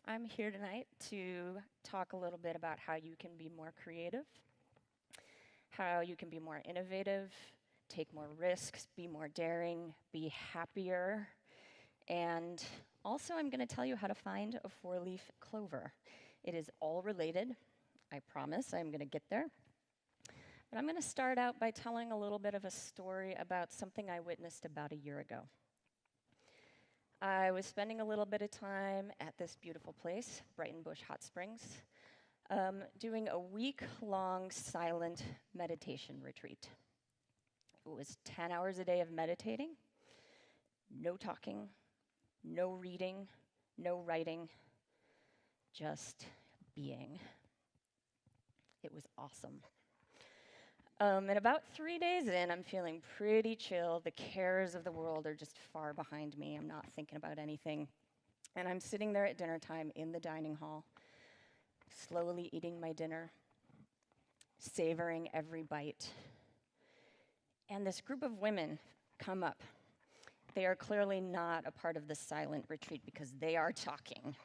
I'm here tonight to talk a little bit about how you can be more creative, how you can be more innovative, take more risks, be more daring, be happier, and also I'm going to tell you how to find a four-leaf clover. It is all related. I promise I'm going to get there. But I'm going to start out by telling a little bit of a story about something I witnessed about a year ago. I was spending a little bit of time at this beautiful place, Brighton Bush Hot Springs, doing a week-long silent meditation retreat. It was 10 hours a day of meditating, no talking, no reading, no writing, just being. It was awesome. And about 3 days in, I'm feeling pretty chill. The cares of the world are just far behind me. I'm not thinking about anything. And I'm sitting there at dinner time in the dining hall, slowly eating my dinner, savoring every bite. And this group of women come up. They are clearly not a part of the silent retreat because they are talking.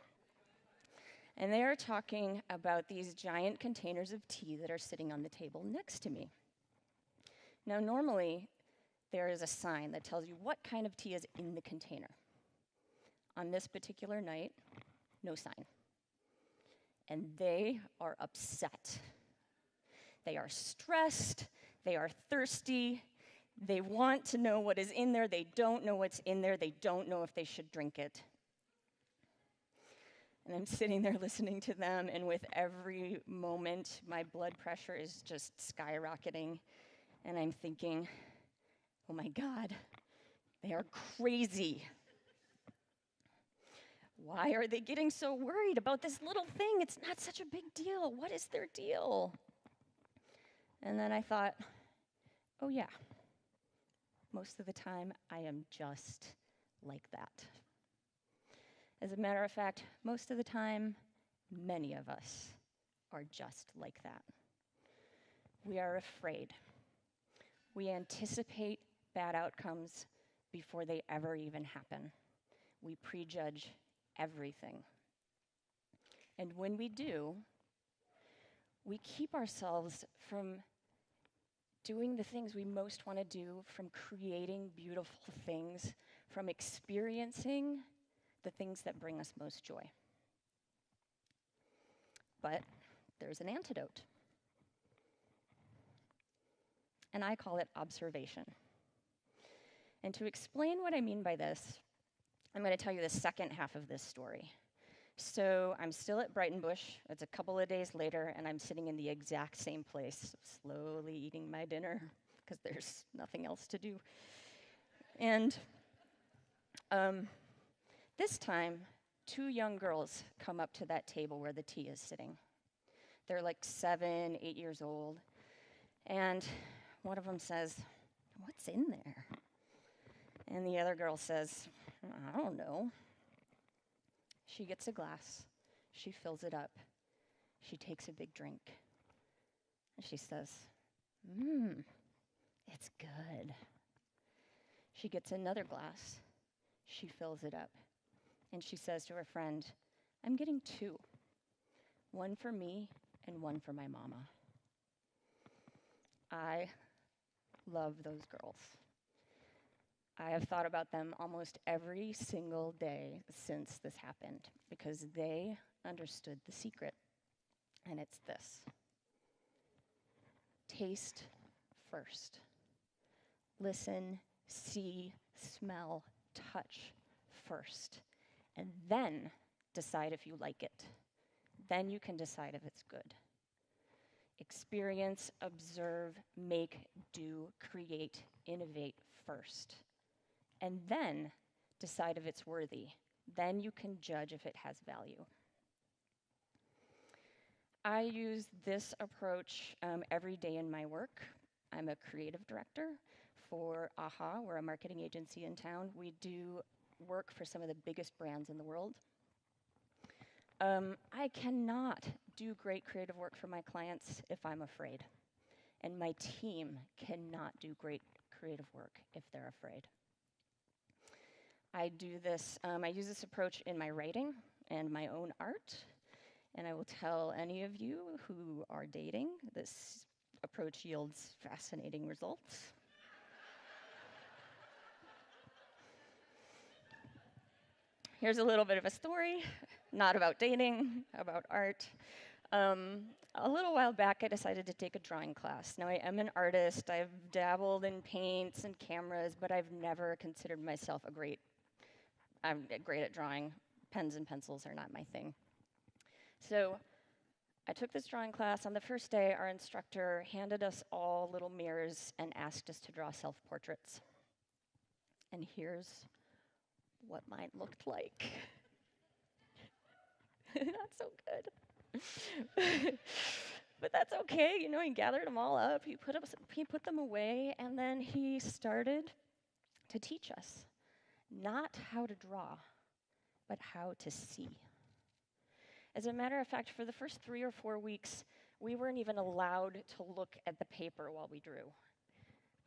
And they are talking about these giant containers of tea that are sitting on the table next to me. Now, normally, there is a sign that tells you what kind of tea is in the container. On this particular night, no sign. And they are upset. They are stressed. They are thirsty. They want to know what is in there. They don't know what's in there. They don't know if they should drink it. And I'm sitting there listening to them, and with every moment, my blood pressure is just skyrocketing. And I'm thinking, oh my God, they are crazy. Why are they getting so worried about this little thing? It's not such a big deal. What is their deal? And then I thought, oh yeah, most of the time I am just like that. As a matter of fact, most of the time, many of us are just like that. We are afraid. We anticipate bad outcomes before they ever even happen. We prejudge everything. And when we do, we keep ourselves from doing the things we most want to do, from creating beautiful things, from experiencing the things that bring us most joy. But there's an antidote. And I call it observation. And to explain what I mean by this, I'm going to tell you the second half of this story. So I'm still at Brighton Bush. It's a couple of days later, and I'm sitting in the exact same place, slowly eating my dinner, because there's nothing else to do. And this time, two young girls come up to that table where the tea is sitting. They're like 7, 8 years old. And one of them says, "What's in there?" And the other girl says, "I don't know." She gets a glass. She fills it up. She takes a big drink. And she says, it's good. She gets another glass. She fills it up. And she says to her friend, "I'm getting 2. One for me and one for my mama." I love those girls. I have thought about them almost every single day since this happened because they understood the secret. And it's this: taste first. Listen, see, smell, touch first. And then decide if you like it. Then you can decide if it's good. Experience, observe, make, do, create, innovate first. And then decide if it's worthy. Then you can judge if it has value. I use this approach every day in my work. I'm a creative director for AHA. We're a marketing agency in town. We do work for some of the biggest brands in the world. I cannot do great creative work for my clients if I'm afraid. And my team cannot do great creative work if they're afraid. I use this approach in my writing. and my own art. And I will tell any of you who are dating, this approach yields fascinating results. Here's a little bit of a story, not about dating, about art. A little while back, I decided to take a drawing class. Now, I am an artist. I've dabbled in paints and cameras, but I've never considered myself I'm great at drawing. Pens and pencils are not my thing. So I took this drawing class. On the first day, our instructor handed us all little mirrors and asked us to draw self-portraits. And here's what mine looked like. Not so good. But that's okay. You know, he gathered them all up. He put them away, and then he started to teach us not how to draw, but how to see. As a matter of fact, for the first 3 or 4 weeks, we weren't even allowed to look at the paper while we drew.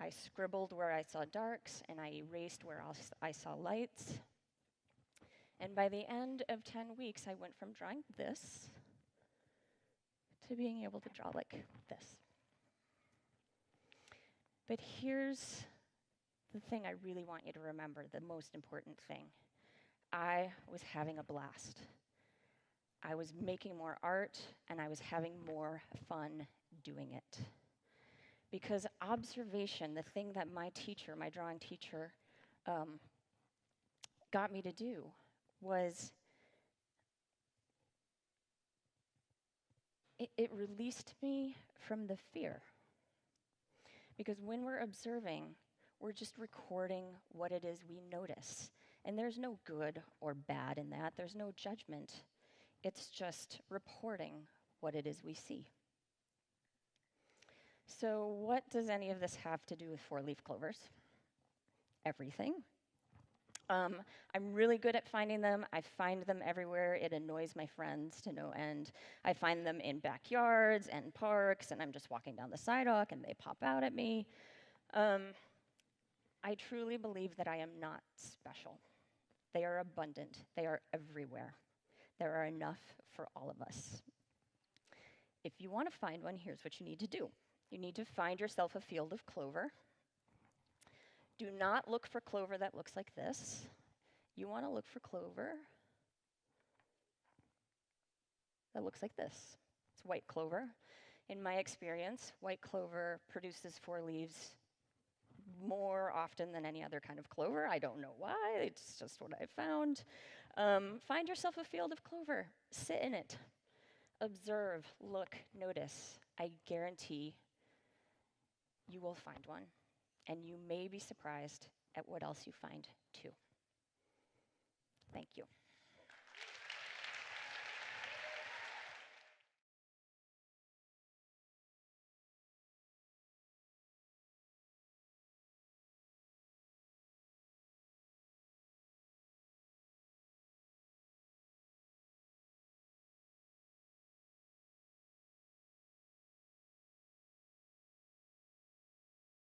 I scribbled where I saw darks, and I erased where I saw lights. And by the end of 10 weeks, I went from drawing this to being able to draw like this. But here's the thing I really want you to remember, the most important thing. I was having a blast. I was making more art, and I was having more fun doing it. Because observation, the thing that my drawing teacher, got me to do was it released me from the fear. Because when we're observing, we're just recording what it is we notice. And there's no good or bad in that. There's no judgment. It's just reporting what it is we see. So what does any of this have to do with four-leaf clovers? Everything. I'm really good at finding them. I find them everywhere. It annoys my friends to no end. I find them in backyards and parks, and I'm just walking down the sidewalk, and they pop out at me. I truly believe that I am not special. They are abundant. They are everywhere. There are enough for all of us. If you want to find one, here's what you need to do. You need to find yourself a field of clover. Do not look for clover that looks like this. You want to look for clover that looks like this. It's white clover. In my experience, white clover produces 4 leaves more often than any other kind of clover. I don't know why. It's just what I found. Find yourself a field of clover. Sit in it. Observe, look, notice. I guarantee you will find one. And you may be surprised at what else you find, too. Thank you.